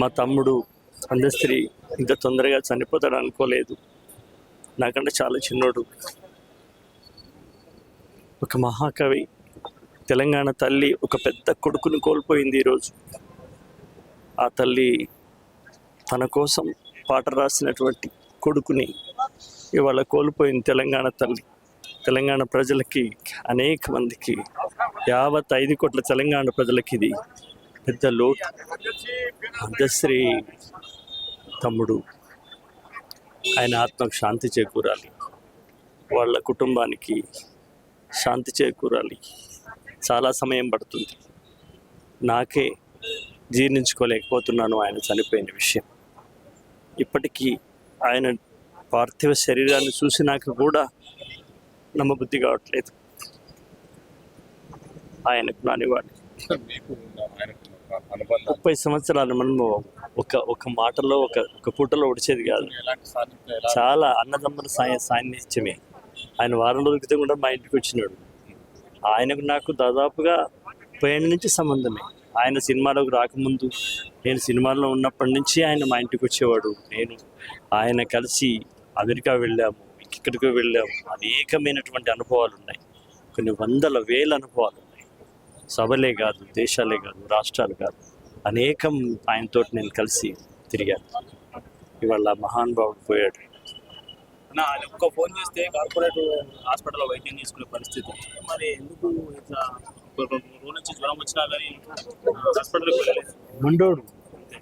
మా తమ్ముడు అందస్త్రీ ఇంత తొందరగా చనిపోతాడు అనుకోలేదు. నాకంటే చాలా చిన్నోడు. ఒక మహాకవి, తెలంగాణ తల్లి ఒక పెద్ద కొడుకుని కోల్పోయింది ఈరోజు. ఆ తల్లి తన కోసం పాట రాసినటువంటి కొడుకుని ఇవాళ కోల్పోయింది తెలంగాణ తల్లి. తెలంగాణ ప్రజలకి, అనేక మందికి, యావత్ 5 కోట్ల తెలంగాణ ప్రజలకి ఇది పెద్ద లోటు. అందశ్రీ తమ్ముడు, ఆయన ఆత్మకు శాంతి చేకూరాలి, వాళ్ళ కుటుంబానికి శాంతి చేకూరాలి. చాలా సమయం పడుతుంది. నాకే జీర్ణించుకోలేకపోతున్నాను ఆయన చనిపోయిన విషయం. ఇప్పటికీ ఆయన పార్థివ శరీరాన్ని చూసినాక కూడా నమ్మబుద్ధి కావట్లేదు. ఆయనకు నానివాడు 30 సంవత్సరాలు మనము ఒక మాటలో ఒక పూటలో ఒడిచేది కాదు. చాలా అన్నదమ్ముల సాన్నిధ్యమే. ఆయన వారం రోజుల క్రితం కూడా మా ఇంటికి వచ్చినాడు. ఆయనకు నాకు దాదాపుగా 30 ఏళ్ళ నుంచి సంబంధమే. ఆయన సినిమాలోకి రాకముందు, నేను సినిమాలో ఉన్నప్పటి నుంచి ఆయన మా ఇంటికి వచ్చేవాడు. ఆయన కలిసి అమెరికా వెళ్ళాము, ఇక్కడికి వెళ్ళాము. అనేకమైనటువంటి అనుభవాలు ఉన్నాయి. కొన్ని వందల వేల అనుభవాలు ఉన్నాయి. సభలే కాదు, దేశాలే కాదు, రాష్ట్రాలు కాదు, అనేకం ఆయనతో నేను కలిసి తిరిగాను. ఇవాళ మహానుభావుడు పోయాడు. ఆయన ఒక్క ఫోన్ చేస్తే కార్పొరేట్ హాస్పిటల్లో వైద్యం తీసుకునే పరిస్థితి. మరి ఎందుకు ఇట్లా రోజు నుంచి జ్వరం వచ్చినా కానీ హాస్పిటల్కి వెళ్ళలేదు?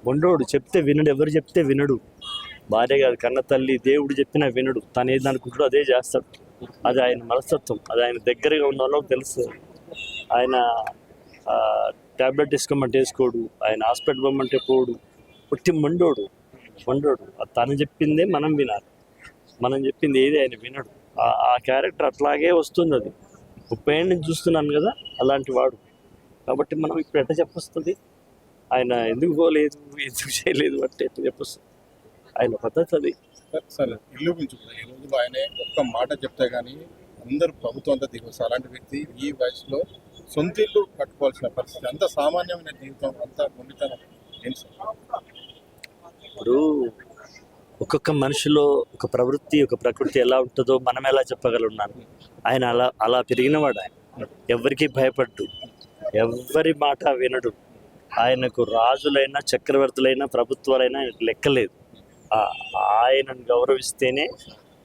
మొండోడు చెప్తే వినడు. ఎవరు చెప్తే వినడు. భార్య కాదు, కన్న తల్లి, దేవుడు చెప్పినా వినడు. తను ఏది అనుకుంటాడో అదే చేస్తాడు. అది ఆయన మనస్తత్వం. అది ఆయన దగ్గరగా ఉన్న వాళ్ళకి తెలుస్తుంది. ఆయన ట్యాబ్లెట్ వేసుకోమంటే వేసుకోడు, ఆయన హాస్పిటల్ పోమంటే పోడు. పుట్టి మొండోడు. తను చెప్పిందే మనం వినాలి. మనం చెప్పింది ఏది ఆయన వినడు. ఆ క్యారెక్టర్ అట్లాగే వస్తుంది. అది 30 ఏళ్ళ నుంచి చూస్తున్నాను కదా, అలాంటి వాడు. కాబట్టి మనం ఇప్పుడు ఎట్లా చెప్పొస్తుంది? ఆయన ఎందుకు పోలేదు, ఎందుకు చేయలేదు అంటే ఎట్లా చెప్పొస్తుంది? ఆయన పద్ధతి అది. సరే, ఇల్లు గురించి కూడా ఈ రోజులో ఆయన ఒక్క మాట చెప్తే కానీ అందరూ ప్రభుత్వం అంతా దిగొచ్చు. అలాంటి వ్యక్తి ఈ వయసులో సొంత ఇల్లు కట్టుకోవాల్సిన పరిస్థితి. అంత సామాన్యమైన జీవితం, అంత మొండితనం ఏంటి సార్? ఇప్పుడు ఒక్కొక్క మనిషిలో ఒక ప్రవృత్తి, ఒక ప్రకృతి ఎలా ఉంటుందో మనం ఎలా చెప్పగలుగున్నాను? ఆయన అలా పెరిగినవాడు. ఆయన ఎవరికి భయపడ్డు, ఎవరి మాట వినడు. ఆయనకు రాజులైనా, చక్రవర్తులైనా, ప్రభుత్వాలైనా లెక్కలేదు. ఆయనను గౌరవిస్తేనే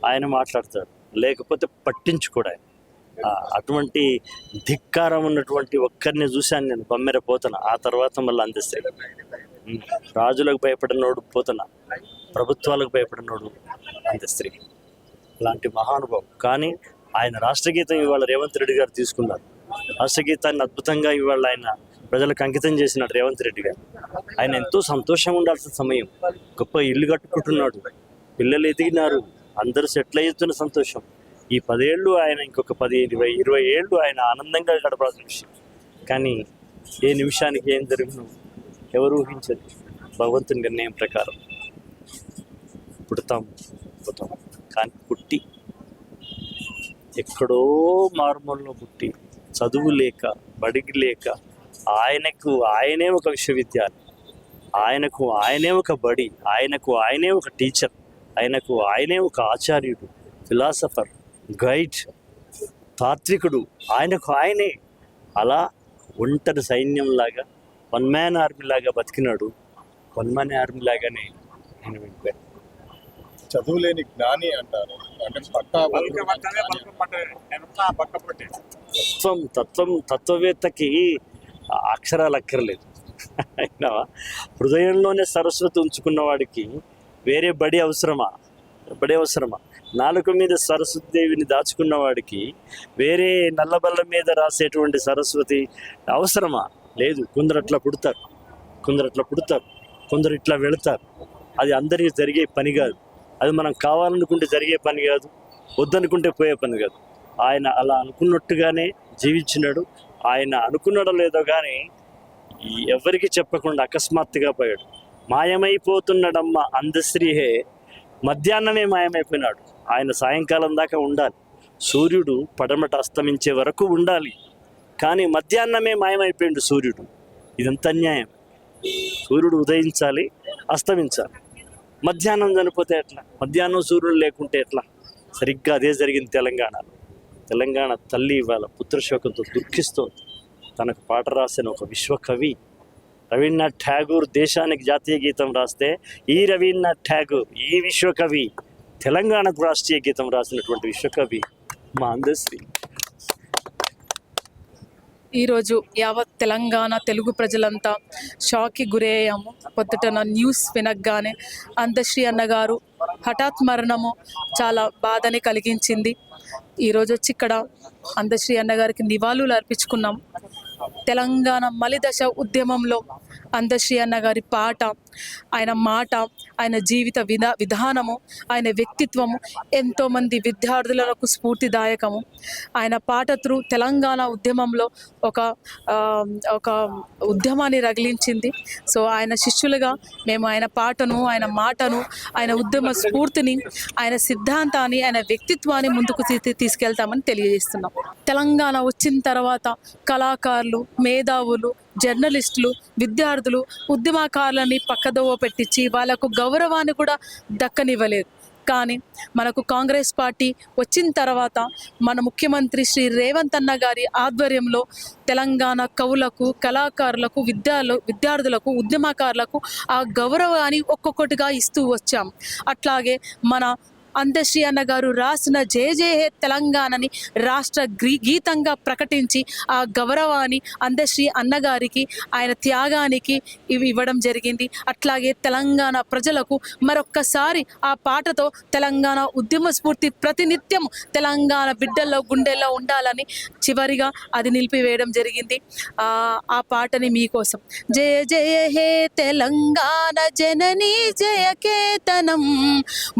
ఆయన మాట్లాడతాడు, లేకపోతే పట్టించుకోడు ఆయన. అటువంటి ధిక్కారం ఉన్నటువంటి ఒక్కరిని చూశాను నేను, బమ్మెర పోతన. ఆ తర్వాత మళ్ళీ అందిస్తాడు. రాజులకు భయపడినోడు పోతన, ప్రభుత్వాలకు భయపడినోడు అందస్త్రీ. అలాంటి మహానుభావం. కానీ ఆయన రాష్ట్రగీతం ఇవాళ రేవంత్ రెడ్డి గారు తీసుకున్నారు. రాష్ట్రగీతాన్ని అద్భుతంగా ఇవాళ ఆయన ప్రజలకు అంకితం చేసినాడు రేవంత్ రెడ్డి గారు. ఆయన ఎంతో సంతోషంగా ఉండాల్సిన సమయం. గొప్ప ఇల్లు కట్టుకుంటున్నాడు, పిల్లలు ఎదిగినారు, అందరూ సెటిల్ అవుతున్న సంతోషం. ఈ 10 ఏళ్ళు ఆయన ఇంకొక 10, 20 ఏళ్ళు ఆయన ఆనందంగా గడపాల్సిన విషయం. కానీ ఏ నిమిషానికి ఏం జరుగును ఎవరు ఊహించరు. భగవంతుని నిర్ణయం ప్రకారం పుడతాం, పోతాం. కానీ పుట్టి ఎక్కడో మారుమూలలో పుట్టి, చదువు లేక, బడికి లేక, ఆయనకు ఆయనే ఒక విశ్వవిద్యాలయం, ఆయనకు ఆయనే ఒక బడి, ఆయనకు ఆయనే ఒక టీచర్, ఆయనకు ఆయనే ఒక ఆచార్యుడు, ఫిలాసఫర్, గైడ్, తాత్వికుడు. ఆయనకు ఆయనే అలా ఒంటరి సైన్యంలాగా, 1 మ్యాన్ ఆర్మీ లాగా బతికినాడు. 1 మ్యాన్ ఆర్మీ లాగానే నేను వెళ్ళిపోయాను. చదువులేని జ్ఞాని అంటారు. అంటే తత్వవేత్తకి అక్షరాలు అక్కర్లేదు. అయినా హృదయంలోనే సరస్వతి ఉంచుకున్న వాడికి వేరే బడి అవసరమా? నాలుక మీద సరస్వతి దేవిని దాచుకున్న వాడికి వేరే నల్లబల్ల మీద రాసేటువంటి సరస్వతి అవసరమా? లేదు. కొందరు అట్లా పుడతారు, కొందరు ఇట్లా వెళతారు. అది అందరికీ జరిగే పని కాదు. అది మనం కావాలనుకుంటే జరిగే పని కాదు, వద్దనుకుంటే పోయే పని కాదు. ఆయన అలా అనుకున్నట్టుగానే జీవించినాడు. ఆయన అనుకున్నాడో లేదో కానీ ఎవరికి చెప్పకుండా అకస్మాత్తుగా పోయాడు. మాయమైపోతున్నాడమ్మ అందశ్రీహే, మధ్యాహ్నమే మాయమైపోయినాడు. ఆయన సాయంకాలం దాకా ఉండాలి, సూర్యుడు పడమట అస్తమించే వరకు ఉండాలి. కానీ మధ్యాహ్నమే మాయమైపోయిండు సూర్యుడు. ఇదంత అన్యాయం. సూర్యుడు ఉదయించాలి, అస్తమించాలి. మధ్యాహ్నం చనిపోతే ఎట్లా? మధ్యాహ్నం సూర్యుడు లేకుంటే ఎట్లా? సరిగ్గా అదే జరిగింది తెలంగాణలో. తెలంగాణ తల్లి ఇవాళ పుత్రశోకంతో దుఃఖిస్తోంది. తనకు పాట రాసిన ఒక విశ్వకవి రవీంద్రనాథ్ ఠాగూర్ దేశానికి జాతీయ గీతం రాస్తే, ఈ రవీంద్రనాథ్ ఠాగూర్, ఈ విశ్వకవి, తెలంగాణకు రాష్ట్రీయ గీతం రాసినటువంటి విశ్వకవి మా అందశ్రీ. ఈరోజు యావత్ తెలంగాణ తెలుగు ప్రజలంతా షాక్కి గురయ్యాము. పొద్దుటన న్యూస్ వినగానే అందశ్రీ అన్నగారు హఠాత్ మరణము చాలా బాధని కలిగించింది. ఈరోజు వచ్చి ఇక్కడ అందశ్రీ అన్నగారికి నివాళులు అర్పించుకున్నాం. తెలంగాణ మలిదశ ఉద్యమంలో అందశ్రీ అన్నగారి పాట, ఆయన మాట, ఆయన జీవిత విధానము, ఆయన వ్యక్తిత్వము ఎంతోమంది విద్యార్థులకు స్ఫూర్తిదాయకము. ఆయన పాట త్రూ తెలంగాణ ఉద్యమంలో ఒక ఉద్యమాన్ని రగిలించింది. సో ఆయన శిష్యులుగా మేము ఆయన పాటను, ఆయన మాటను, ఆయన ఉద్యమ స్ఫూర్తిని, ఆయన సిద్ధాంతాన్ని, ఆయన వ్యక్తిత్వాన్ని ముందుకు తీసుకెళ్తామని తెలియజేస్తున్నాం. తెలంగాణ వచ్చిన తర్వాత కళాకారులు, మేధావులు, జర్నలిస్టులు, విద్యార్థులు, ఉద్యమకారులని పక్కదోవ పెట్టించి వాళ్ళకు గౌరవాన్ని కూడా దక్కనివ్వలేదు. కానీ మనకు కాంగ్రెస్ పార్టీ వచ్చిన తర్వాత మన ముఖ్యమంత్రి శ్రీ రేవంత్ అన్న గారి ఆధ్వర్యంలో తెలంగాణ కవులకు, కళాకారులకు, విద్యార్థులకు, ఉద్యమకారులకు ఆ గౌరవాన్ని ఒక్కొక్కటిగా ఇస్తూ వచ్చాం. అట్లాగే మన అందశ్రీ అన్న గారు రాసిన జయ జయ హే తెలంగాణని రాష్ట్ర గీతంగా ప్రకటించి ఆ గౌరవాన్ని అందశ్రీ అన్నగారికి, ఆయన త్యాగానికి ఇవ్వడం జరిగింది. అట్లాగే తెలంగాణ ప్రజలకు మరొక్కసారి ఆ పాటతో తెలంగాణ ఉద్యమ స్ఫూర్తి ప్రతినిత్యం తెలంగాణ బిడ్డల్లో, గుండెల్లో ఉండాలని చివరిగా అది నిలిపివేయడం జరిగింది. ఆ పాటని మీకోసం. జయ జయ హే తెలంగాణ జననీ జయ కేతనం,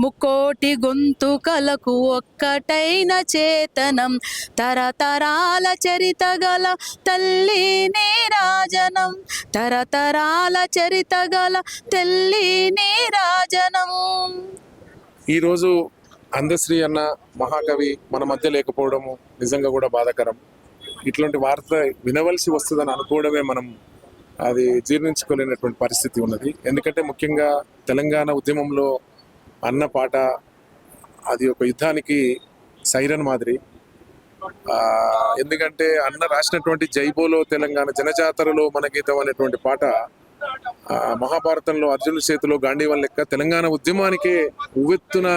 ముకోటి గొంతుకలకు ఒక్కటైన చేతనం, తరతరాల చరిత గల తల్లి నీరాజనం, తరతరాల చరిత గల తల్లి నీరాజనం. ఈరోజు అందశ్రీ అన్న మహాకవి మన మధ్య లేకపోవడము నిజంగా కూడా బాధాకరం. ఇట్లాంటి వార్త వినవలసి వస్తుందని అనుకోవడమే మనం అది జీర్ణించుకోలేనటువంటి పరిస్థితి ఉన్నది. ఎందుకంటే ముఖ్యంగా తెలంగాణ ఉద్యమంలో అన్న పాట అది ఒక యుద్ధానికి సైరన్ మాదిరి. ఎందుకంటే అన్న రాసినటువంటి జైబోలో తెలంగాణ జనజాతరలో మన గీతం అనేటువంటి పాట మహాభారతంలో అర్జునుడి చేతిలో గాంధీవన్ లెక్క తెలంగాణ ఉద్యమానికే ఉవ్వెత్తున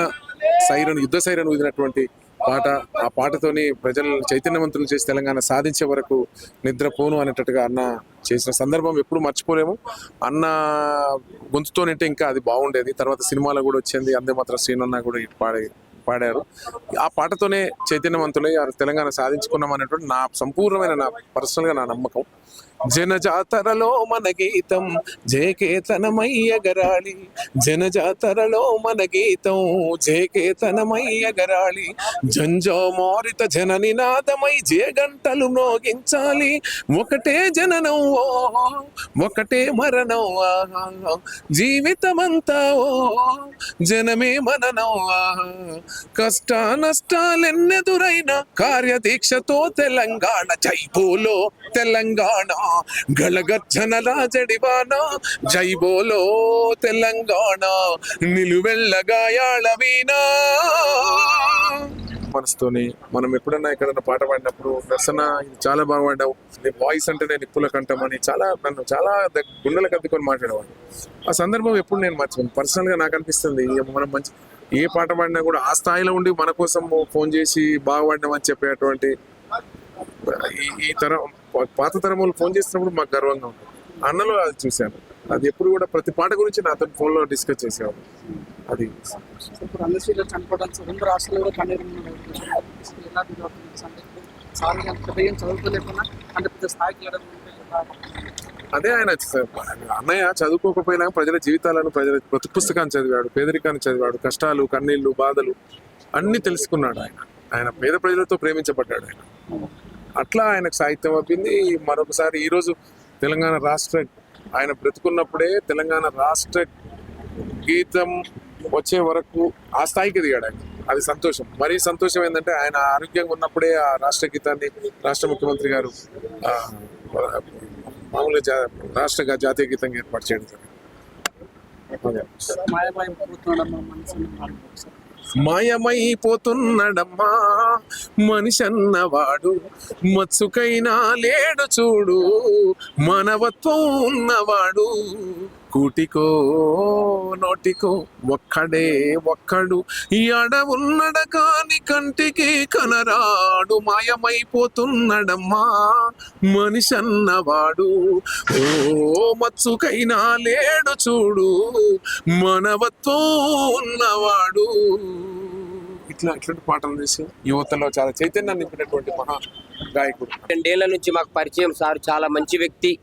సైరన్, యుద్ధ సైరన్ ఊదినటువంటి పాట. ఆ పాటతోని ప్రజలను చైతన్యవంతులు చేసి తెలంగాణ సాధించే వరకు నిద్రపోను అనేటట్టుగా అన్న చేసిన సందర్భం ఎప్పుడు మర్చిపోలేము. అన్న గొంతుతోనంటే ఇంకా అది బాగుండేది. తర్వాత సినిమాలో కూడా వచ్చింది, అందే మాత్రం శ్రీనన్న కూడా పాడారు. ఆ పాటతోనే చైతన్యవంతులై తెలంగాణ సాధించుకున్నాం అనేటువంటి నా సంపూర్ణమైన, నా పర్సనల్గా నా నమ్మకం. జనజాతరలో మన గీతం జయకేతనమయ్యగరాళి, జనజాతరలో మన గీతం జయకేతనమయ్యగరాళి, జంజామారిత జన నినాదమై జయగంటలు మోగించాలి, ఒకటే జననం ఒకటే మరణం, జీవితమంతా జనమే మననం, కష్ట నష్టాలెన్నెదురైన కార్యదీక్షతో తెలంగాణ జైబోలో తెలంగాణ గళగర్జనల జడివాన, జైబోలో తెలంగాణ నిలువెల్ల గాయాల వీణా. మనసుతోని మనం ఎప్పుడన్నా ఎక్కడన్నా పాట పాడినప్పుడు దర్శన ఇది చాలా బాగా పాడావు, నీ వాయిస్ అంటే నేను నిప్పుల కంఠమని నన్ను చాలా గుండెలకు అద్దుకొని మాట్లాడేవాడు. ఆ సందర్భం ఎప్పుడు నేను మర్చిపోను. పర్సనల్గా నాకు అనిపిస్తుంది మనం మంచి ఏ పాట పాడినా కూడా ఆ స్థాయిలో ఉండి మన కోసం ఫోన్ చేసి బాగా పాడినామని చెప్పేటువంటి ఈ తరం పాత తరం వాళ్ళు ఫోన్ చేసినప్పుడు మాకు గర్వంగా ఉంటుంది. అన్నలో అది చూశాను. అది ఎప్పుడు కూడా ప్రతి పాట గురించి నాతో ఫోన్లో డిస్కస్ చేసేవాడు. అది ఇప్పుడు అందశ్రీలో చనిపోవడం రెండు రాష్ట్రాలు కూడా కన్నీరు చదువుకోలేకుండా అంటే పెద్ద స్థాయికి అదే ఆయన అన్నయ్య చదువుకోకపోయినా ప్రజల జీవితాలను, ప్రజల బ్రతుకు పుస్తకాన్ని చదివాడు, పేదరికాన్ని చదివాడు, కష్టాలు, కన్నీళ్లు, బాధలు అన్ని తెలుసుకున్నాడు. ఆయన పేద ప్రజలతో ప్రేమించబడ్డాడు. అట్లా ఆయనకు సాహిత్యం అవ్వింది. మరొకసారి ఈరోజు తెలంగాణ రాష్ట్ర ఆయన బ్రతుకున్నప్పుడే తెలంగాణ రాష్ట్ర గీతం వచ్చే వరకు ఆ స్థాయికి దిగాడు ఆయన. అది సంతోషం. మరీ సంతోషం ఏంటంటే ఆయన ఆరోగ్యంగా ఉన్నప్పుడే ఆ రాష్ట్ర గీతాన్ని రాష్ట్ర ముఖ్యమంత్రి గారు మామూలుగా రాష్ట్ర జాతీయ గీతంగా ఏర్పాటు చేయడం జరిగింది. మాయమైపోతున్నాడమ్మా మనసు అన్నవాడు ఒకసారి. మాయమైపోతున్నడమ్మా మనిషన్నవాడు, మత్సుకైనా లేడు చూడు మానవత్వం ఉన్నవాడు. కూటికో నోటికో ఒక్కడు ఈ ఉన్నాడ కాని కంటికి కనరాడు. మాయమైపోతున్నడమ్మా మనిషన్నవాడు, ఓ మత్సుకైనా లేడు చూడు మానవత్వం ఉన్నవాడు. ఇట్లాంటి పాటలు చేసి యువతలో చాలా చైతన్యాన్ని నింపినటువంటి మహా గాయకుడు. 2 ఏళ్ల నుంచి మాకు పరిచయం సార్, చాలా మంచి వ్యక్తి.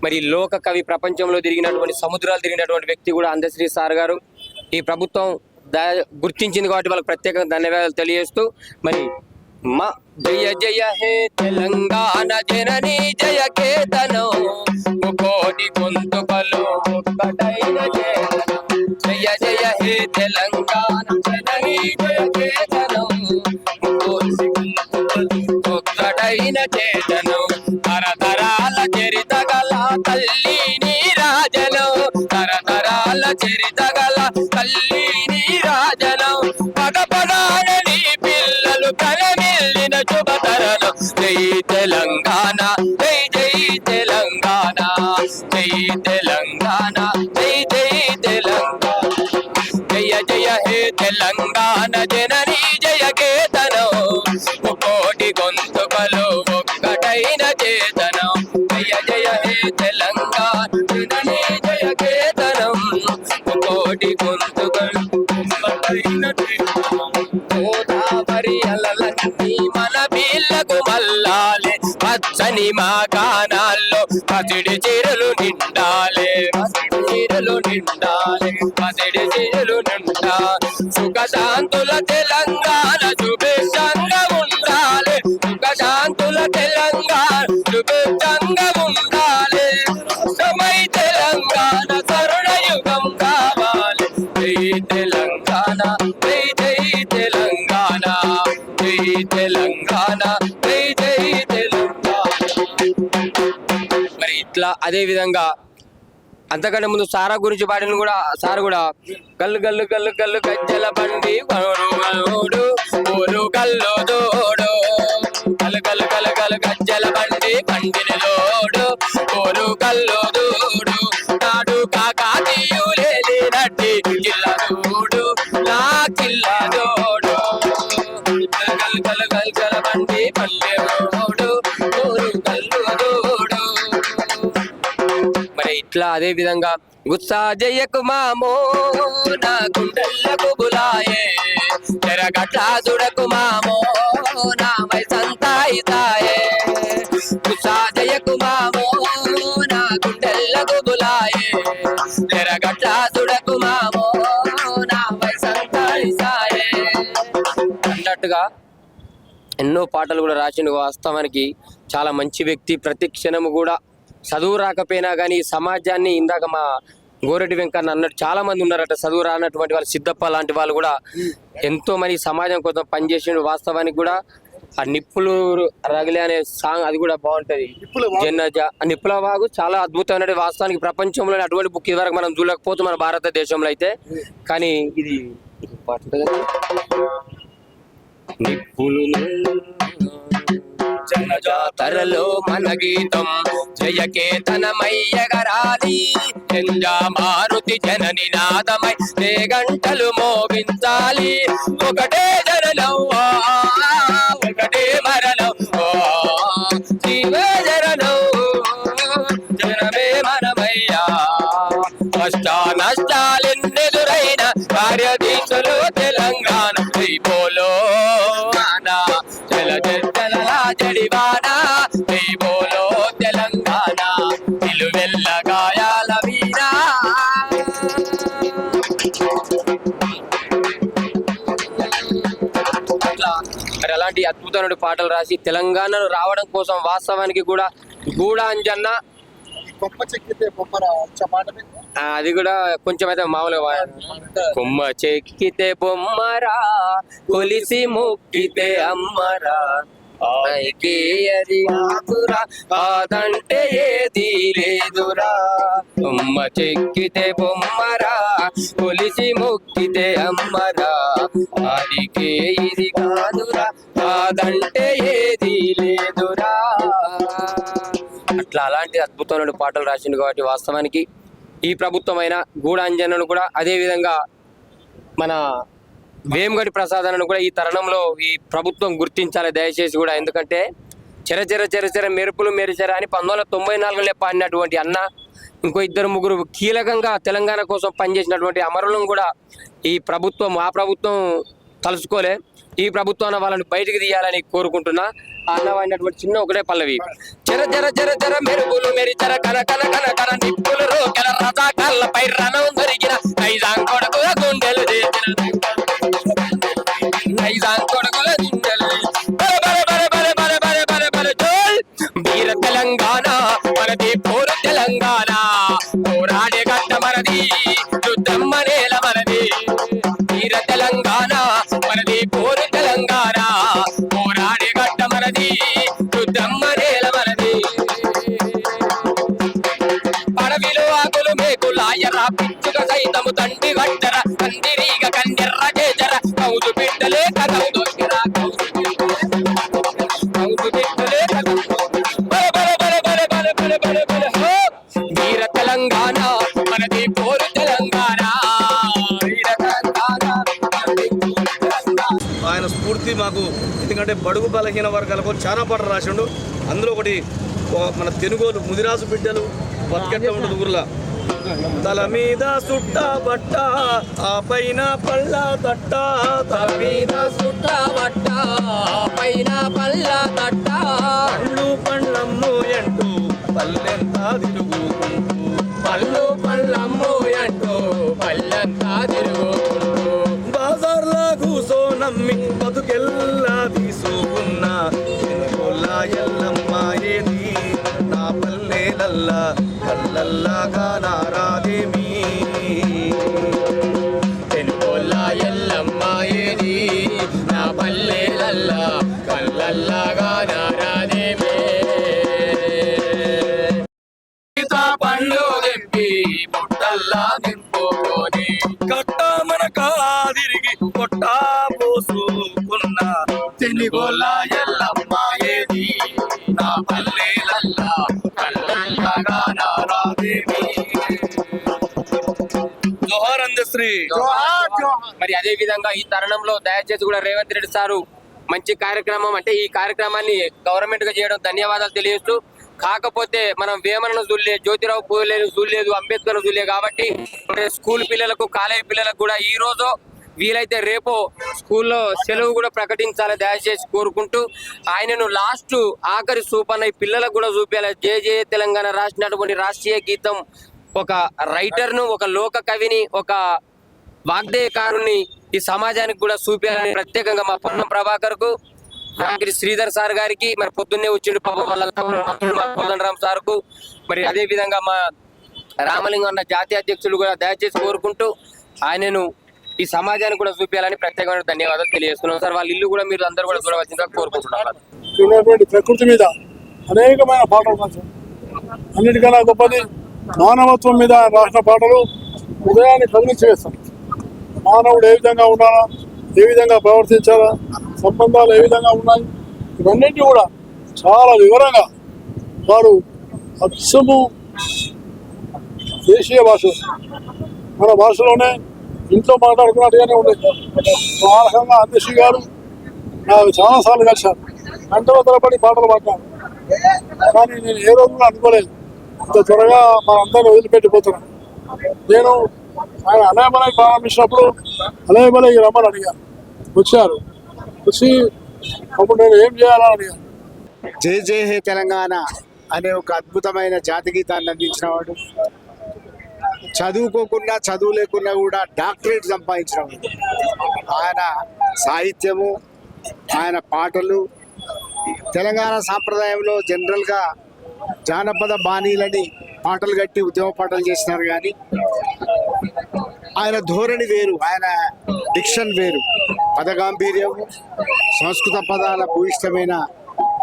మరి లోక కవి, ప్రపంచంలో తిరిగినటువంటి సముద్రాలు తిరిగినటువంటి వ్యక్తి కూడా అందశ్రీ సార్ గారు. ఈ ప్రభుత్వం గుర్తించింది కాబట్టి వాళ్ళకి ప్రత్యేకంగా ధన్యవాదాలు తెలియజేస్తూ, మరి మా జయ జయ హే తెలంగాణ జనని జయ కేతనం, కోటి గొంతుకలు ఒక్కటైన చేతనం. జయ జయ హే తెలంగాణ జనని జయ కేతనం, ఒక్కటైన చేతనం. తరతరాల చరిత గల తల్లి నీ రాజనం, తరతరాల చరిత గల తల్లి నీ రాజనం. పదపదాడని పిల్లలు కలమిల్లిన శుభతరణం. జై తెలంగాణ, జై జై తెలంగాణ, జై తెలంగాణ, జై జై తెలంగాణ. జయ జయ హే తెలంగాణ జనని జయ కేతనం, కోటి గొంతుకలు ఒక్కటైన చేతనం. జయ జయ హే తెలంగాణ జనని జయ కేతనం, కోటి గొంతుకలు ఒక్కటైన చేతనం. గోదావరి అలలన్నీ మన బీళ్లకు మల్లాలే, పచ్చని మా గానాల్లో పసిడి చీరలు నిండాలే, పసిడి చీరలు నిండాలే, పసిడి చీరలు నిండా. సుఖశాంతుల తెలంగాణ సుభిక్షంగా ఉండాలి, సుఖశాంతుల తెలంగాణ సుభిక్షంగా ఉండాలి. సమై తెలంగాణ స్వర్ణయుగం కావాలి. జై తెలంగాణ, జై జై తెలంగాణ, జై తెలంగాణ, జై జై తెలంగాణ. మరి ఇట్లా అదే విధంగా అంతకంటే ముందు సారా గురించి పాడిన కూడా సార్ కూడా గల్లు గల్లు గల్లు గల్లు గజ్జల బండి ఓడు ఊరు కల్లు దోడు, గల్లు గల్లు గల్లు గల్లు గజ్జల బండి బండిని లోడు ఊరు కల్లు దోడు. నాడు కాకాతీయులేలి నట్టి జిల్లా దోడు, నా జిల్లా దోడు. గల్లు గల్లు గజ్జల బండి బండి ఓడు ఊరు కల్లు దోడు. మరి ఇట్లా అదే విధంగా గుత్సా జయకు మామో నా గుండెలకు బులాయే, తెరగట్ల దుడకు మామో నా వైసంతాయితాయే. గుత్సా జయకు మామో నా గుండెలకు బులాయే, తెరగట్ల దుడకు మామో నా వైసంతాయితాయే అన్నట్టుగా ఎన్నో పాటలు కూడా రాసిండు. వాస్తవానికి చాలా మంచి వ్యక్తి. ప్రతి క్షణము కూడా చదువు రాకపోయినా కానీ సమాజాన్ని, ఇందాక మా గోరెడ్డి వెంకన్న అన్నట్టు చాలా మంది ఉన్నారట చదువు రానటువంటి వాళ్ళు, సిద్ధప్ప లాంటి వాళ్ళు కూడా ఎంతో మంది సమాజం కోసం పనిచేసిండు. వాస్తవానికి కూడా ఆ నిప్పులు రగిలే అనే సాంగ్ అది కూడా బాగుంటది. నిప్పుల వాగు చాలా అద్భుతమైన, వాస్తవానికి ప్రపంచంలోనే అటువంటి బుక్ ఇదివరకు మనం చూడకపోతాం మన భారతదేశంలో అయితే. కానీ ఇది పాట నిప్పులు జనజాతరలో మన గీతం జయకేతనమయ్యగరాది, జంజా మారుతి జనని నాదమై గంటలు మోగించాలి. ఒకటే జననం ఒకటే మరణం, జీవే జననం జనమే మనమయ్యా. కష్ట నష్టాలెన్నెదురైన కార్యదీక్షలు తెలంగాణ బోలో జడివానా బోలో తెలంగాణ నిలువెల్ల గాయాల వీరా. మరి అలాంటి అద్భుతమైన పాటలు రాసి తెలంగాణను రావడం కోసం వాస్తవానికి కూడా గూడాంజన్న కొమ్మ చెక్కితే బొమ్మరా పాట అది కూడా కొంచెం అయితే మామూలుగా కొమ్మ చెక్కితే బొమ్మరా, కొలిసి ముక్కితే అమ్మరా, ఆయికే అది కాదురా కాదంటే ఏది లేదురా అమ్మ చెక్కితే బొమ్మరా కొలిసి మొక్కితే అమ్మరా ఆదికే ఇది కాదురా కాదంటే ఏది లేదురా. అట్లా అలాంటి అద్భుతమైన పాటలు రాసిండు కాబట్టి వాస్తవానికి ఈ ప్రభుత్వమైన గూడాంజనను కూడా అదే విధంగా మన వేమగడి ప్రసాదనను కూడా ఈ తరుణంలో ఈ ప్రభుత్వం గుర్తించాలి దయచేసి కూడా. ఎందుకంటే చెర మెరుపులు మెరిచెర అని 1994లో పాడినటువంటి అన్న, ఇంకో 2-3 కీలకంగా తెలంగాణ కోసం పనిచేసినటువంటి అమరులను కూడా ఈ ప్రభుత్వం ఆ ప్రభుత్వం తలుచుకోలే. ఈ ప్రభుత్వాన్ని వాళ్ళని బయటికి తీయాలని కోరుకుంటున్నా. ఆ అన్న వాడినటువంటి చిన్న ఒకటే పల్లవి. చెర మెరుపులు మెరిచెర కన కన కన కన నిప్పులు రోకెల రజాకాళ్ళపై రణం దొరికిన నైజాం కొడుకు గుండెలు చేసిన నైజాం కొడుకుల గుండెలు వీర తెలంగాణ మనది పోరు తెలంగాణ పోరాడే గడ్డ మనది యుద్ధమ్మ నేల మనది. వీర తెలంగాణ మనది పోరు తెలంగాణ పోరాడే గడ్డ మనది యుద్ధమ్మ నేల మనది. పడవిలో ఆకులు మేకులాయరా పిచ్చుక సైతము తండ్రి గట్టర కందిరీగ కండెర్ర చేజర కౌదు బిడ్డలే కదవు దొరికిరా కౌదు బిడ్డలే కదవు. వీర తెలంగాణ మనది పోరు తెలంగాణ వీర తెలంగాణ మనది పోరు తెలంగాణ. ఆయన స్ఫూర్తి మాకు, ఎందుకంటే బడుగు బలహీన వర్గాలకు చాలా పాటలు రాసిండు. అందులో ఒకటి మన తెనుగోలు ముదిరాజు బిడ్డలు బతికెట్ట ఉంటుంది ఊర్లో. తల మీద సుట్ట బట్ట ఆ పైన పళ్ళ తట్ట, తల మీద సుట్ట బట్ట పైన పళ్ళ తట్ట, పళ్ళు పండ్లమ్ము ఎంటూ పల్లెంతా తిరుగుకుంటూ పళ్ళు పళ్ళమ్ము అంటూ పళ్ళంతా తిరుగుకుంటూ బాజార్లా కూసో నమ్మి బతుకెల్లా తీసుకున్న తెనుగోలా ఎల్లమ్మ ఏది నా పల్లెలల్లా కళ్ళల్లాగా నారాదేమి. తెనుగోలా ఎల్లమ్మ ఏది నా పల్లెలల్లా కళ్ళల్లాగా నారాదేమే. పండ్లు తెప్పి బుట్టల్లా నింపుకొని కట్ట మన కాదిరిగి కొట్ట పోసుకున్న తెనుగోలా ఎల్లమ్మ ఏది నా పల్లెలల్లా కళ్ళల్లాగా నారాదేవి. జోహార్ అందశ్రీ. మరి అదే విధంగా ఈ తరుణంలో దయచేసి కూడా రేవంత్ రెడ్డి సారు మంచి కార్యక్రమం, అంటే ఈ కార్యక్రమాన్ని గవర్నమెంట్ గా చేయడం ధన్యవాదాలు తెలియజేస్తూ, కాకపోతే మనం వేమనను చూడలే, జ్యోతిరావు పూలేను చూడలేదు, అంబేద్కర్ చూడలే కాబట్టి స్కూల్ పిల్లలకు కాలేజీ పిల్లలకు కూడా ఈ రోజు వీలైతే రేపు స్కూల్లో సెలవు కూడా ప్రకటించాలి దయచేసి కోరుకుంటూ, ఆయనను లాస్ట్ ఆఖరి సూపన్న ఈ పిల్లలకు కూడా చూపించాలి. జయ తెలంగాణ రాసినటువంటి రాష్ట్రీయ గీతం ఒక రైటర్ను, ఒక లోక కవిని, ఒక వాగ్దేయకారుని ఈ సమాజానికి కూడా చూపించాలని ప్రత్యేకంగా మా పొన్నం ప్రభాకర్ కు, నాగిరి శ్రీధర్ సార్ గారికి, మరి పొద్దున్నే వచ్చిండు పాపం వాళ్ళ కోదండరామ్ సార్ కు, మరి అదే విధంగా మా రామలింగం అన్న జాతీయ అధ్యక్షులు కూడా దయచేసి కోరుకుంటూ ఆయనను ఈ సమాజానికి కూడా చూపించాలని ప్రత్యేకమైన ధన్యవాదాలు తెలియజేస్తున్నాం సార్. వాళ్ళ ఇల్లు కూడా మీరు అందరూ కూడా చూడవలసిందిగా కోరుకుంటున్నారు. ఉన్నటువంటి ప్రకృతి మీద అనేకమైన పాటలు రాశారు. అన్నిటికన్నా గొప్పది మానవత్వం మీద రాసిన పాటలు హృదయాన్ని కదిలించి వేస్తాం. మానవుడు ఏ విధంగా ఉండాలా, ఏ విధంగా ప్రవర్తించాలా, సంబంధాలు ఏ విధంగా ఉన్నాయి, ఇవన్నింటినీ కూడా చాలా వివరంగా వారు అచ్చము దేశీయ భాష మన భాషలోనే ఇంట్లో మాట్లాడుకున్నట్టుగానే ఉండేది. ఆ రకంగా అందశ్రీ గారు నాకు చాలాసార్లు కలిశాను, గంటల తరబడి పాటలు పాడతాను. కానీ నేను ఏ రోజు కూడా అనుకోలేదు ఇంత త్వరగా మనందరినీ వదిలిపెట్టిపోతున్నాను. నేను ఆయన అలయమలై ప్రారంభించినప్పుడు అలయమలై రమ్మని అడిగాను, వచ్చారు. వచ్చి అప్పుడు నేను ఏం చేయాలని అడిగాను. జై జై హే తెలంగాణ అనే ఒక అద్భుతమైన జాతి గీతాన్ని అందించినవాడు. చదువుకోకుండా చదువు లేకున్నా కూడా డాక్టరేట్ సంపాదించినవాడు. ఆయన సాహిత్యము, ఆయన పాటలు తెలంగాణ సాంప్రదాయంలో జనరల్గా జానపద బాణీలని పాటలు కట్టి ఉద్యమ పాటలు చేసినారు. కానీ ఆయన ధోరణి వేరు, ఆయన డిక్షన్ వేరు. పదగాంభీర్యము, సంస్కృత పదాల భూయిష్టమైన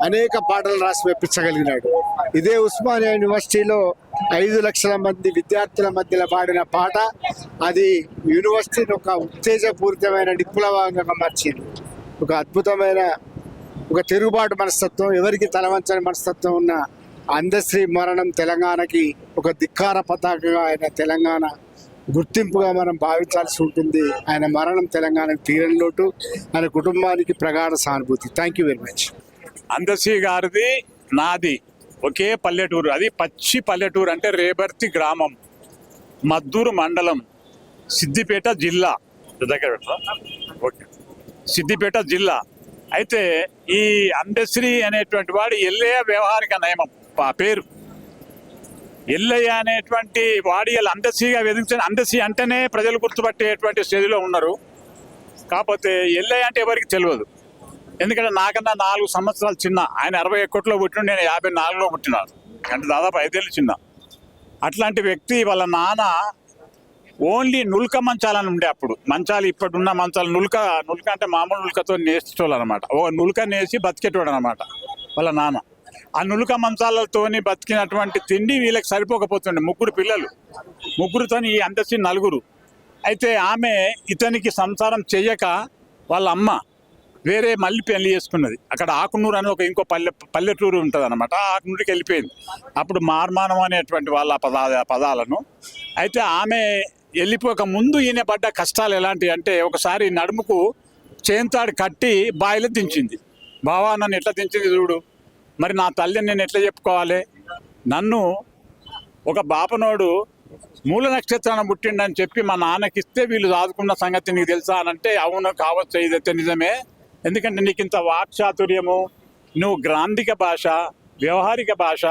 అనేక పాటలు రాసి మెప్పించగలిగినాడు. ఇదే ఉస్మానియా యూనివర్సిటీలో 5 లక్షల మంది విద్యార్థుల మధ్యలో పాడిన పాట అది యూనివర్సిటీని ఒక ఉత్తేజపూరితమైన విప్లవంగా మార్చింది. ఒక అద్భుతమైన ఒక తిరుగుబాటు మనస్తత్వం, ఎవరికి తలవంచని మనస్తత్వం ఉన్న అందశ్రీ మరణం తెలంగాణకి ఒక ధిక్కార పతాకగా ఆయన తెలంగాణ గుర్తింపుగా మనం భావించాల్సి ఉంటుంది. ఆయన మరణం తెలంగాణకు తీరని లోటు, ఆయన కుటుంబానికి ప్రగాఢ సానుభూతి. Thank you very much. Andasri గారిది నాది ఒకే పల్లెటూరు, అది పచ్చి పల్లెటూరు. అంటే రేబర్తి గ్రామం, మద్దూరు మండలం, సిద్దిపేట జిల్లా దగ్గర. ఓకే, సిద్దిపేట జిల్లా. అయితే ఈ అందశ్రీ అనేటువంటి వాడు ఎల్లయ్య వ్యవహారిక నియమం పేరు. ఎల్లయ్య అనేటువంటి వాడి అందశ్రీగా వెదించిన, అందశ్రీ అంటేనే ప్రజలు గుర్తుపట్టేటువంటి స్టేజ్లో ఉన్నారు. కాకపోతే ఎల్లయ్య అంటే ఎవరికి తెలియదు. ఎందుకంటే నాకన్నా 4 సంవత్సరాలు చిన్న. ఆయన 61లో పుట్టిన, నేను 54లో పుట్టినాను. అంటే దాదాపు 5 ఏళ్ళు చిన్న. అట్లాంటి వ్యక్తి వాళ్ళ నాన్న ఓన్లీ నుల్క మంచాలని ఉండే అప్పుడు. మంచాలు ఇప్పుడున్న మంచాలు నుల్క అంటే మామూలు నుల్కతో నేసేటోళ్ళు అనమాట. ఓ నుల్క నేసి బతికేటోడు అనమాట వాళ్ళ నాన్న. ఆ నుల్క మంచాలతోని బతికినటువంటి తిండి వీళ్ళకి సరిపోకపోతుండే. 3 పిల్లలు, 3తోని ఈ అందశ్రీ 4. అయితే ఆమె ఇతనికి సంసారం చెయ్యక వాళ్ళ అమ్మ వేరే మళ్ళీ పెళ్లి చేసుకున్నది. అక్కడ ఆకునూరు అని ఒక ఇంకో పల్లెటూరు ఉంటుంది అనమాట. ఆకునూరుకి వెళ్ళిపోయింది. అప్పుడు మార్మానం అనేటువంటి వాళ్ళ పదాలను. అయితే ఆమె వెళ్ళిపోక ముందు ఈయన పడ్డ కష్టాలు ఎలాంటివి అంటే, ఒకసారి నడుముకు చేంతాడు కట్టి బాయిలో దించింది. బావా నన్ను ఎట్లా దించింది చూడు, మరి నా తల్లిని నేను ఎట్లా చెప్పుకోవాలి? నన్ను ఒక బాపనోడు మూల నక్షత్రాన్ని పుట్టిండని చెప్పి మా నాన్నకి ఇస్తే వీళ్ళు చదువుకున్న సంగతి నీకు తెలుసా అని అంటే, అవును కావచ్చు, ఇదైతే నిజమే. ఎందుకంటే నీకు ఇంత వాక్చాతుర్యము, నువ్వు గ్రాంధిక భాష, వ్యవహారిక భాష,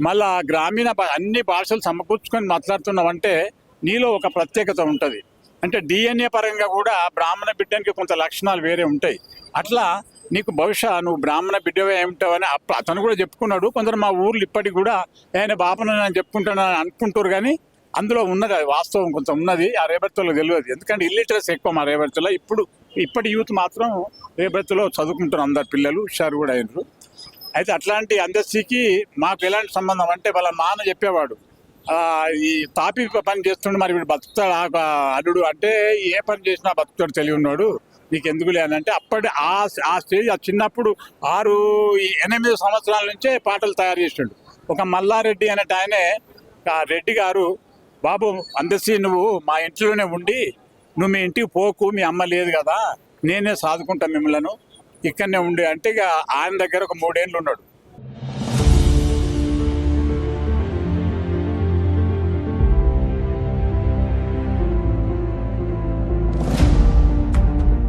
మళ్ళా గ్రామీణ అన్ని భాషలు సమకూర్చుకొని మాట్లాడుతున్నావంటే నీలో ఒక ప్రత్యేకత ఉంటుంది. అంటే DNA పరంగా కూడా బ్రాహ్మణ బిడ్డనికి కొంత లక్షణాలు వేరే ఉంటాయి. అట్లా నీకు బహుశా నువ్వు బ్రాహ్మణ బిడ్డవే ఏమిటావని అతను కూడా చెప్పుకున్నాడు. కొందరు మా ఊర్లు ఇప్పటికి కూడా ఆయన బాపను నేను చెప్పుకుంటానని అనుకుంటారు, కానీ అందులో ఉన్నది, అది వాస్తవం కొంత ఉన్నది. ఆ రేబర్తిలో తెలియదు. ఎందుకంటే ఇల్లిటరసీ ఎక్కువ మా రేబర్తిలో. ఇప్పటి యూత్ మాత్రం రేబర్తిలో చదువుకుంటారు, అందరు పిల్లలు హుషారు కూడా అయినరు. అయితే అట్లాంటి అందశ్రీకి మాకు ఎలాంటి సంబంధం అంటే, వాళ్ళ నాన్న చెప్పేవాడు, ఈ తాపి పని చేస్తుండే, మరి వీడు బతుకుతాడు అల్లుడు అంటే, ఏ పని చేసినా బతుకుతాడు తెలివి ఉన్నాడు, నీకు ఎందుకు లేదంటే అప్పటి ఆ స్టేజ్, ఆ చిన్నప్పుడు 6-8 సంవత్సరాల నుంచే పాటలు తయారు చేసాడు. ఒక మల్లారెడ్డి అనేట ఆయనే, రెడ్డి గారు, బాబు అందశ్రీ నువ్వు మా ఇంట్లోనే ఉండి, నువ్వు మీ ఇంటికి పోకు, మీ అమ్మ లేదు కదా, నేనే సాదుకుంటా మిమ్మల్ని, ఇక్కడనే ఉండి అంటే, ఇక ఆయన దగ్గర ఒక 3 ఏళ్ళు ఉన్నాడు.